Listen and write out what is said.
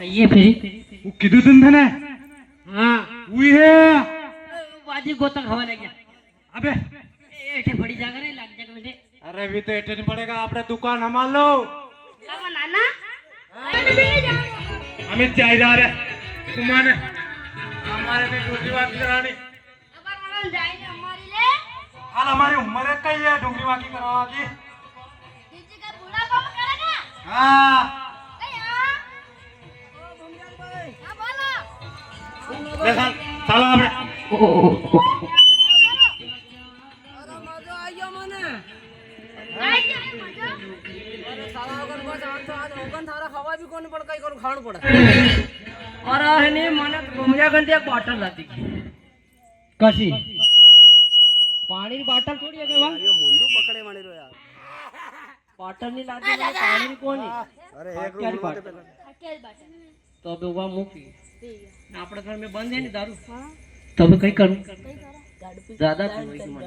ये फिर वो किधर तुम थे ना हाँ वही है बाजी गोता खावा लग गया अबे एठे बड़ी जगह नहीं लग जाएगा मुझे अरे भी तो एटे नहीं पड़ेगा आपने दुकान हमार लो कावा नाना अमित चाहिए जा रहे तुम्हारे हमारे में डूंगरी वाकी करानी अबर वाला जाएंगे हमारी ले हाल हमारी उम्र है कई है डूंगरी वाकी करवा की दीदी का बूढ़ा पापा करेगा हाँ हां ओ भंगार भाई हां बोलो देखा साला आपने अरे मजा आयो मने आई क्या मजा अरे साला अगर बस आज होगन थारा खवा भी कोनी पड़ कई करू खाणू पड़े और है ने मने घूमया गंदी एक बोतल लाती कसी पानी की बोतल थोड़ी है केवा यो मुंडू पकड़े माने रो यार बोतल नहीं लाती पानी की कोनी अरे एक रूम में पहले अकेले बैठे तो अब वहां मुकी ठीक है આપણે ઘર में बंद है नहीं दारू हां तो अब कई करूं कई करो ज्यादा पीने की मन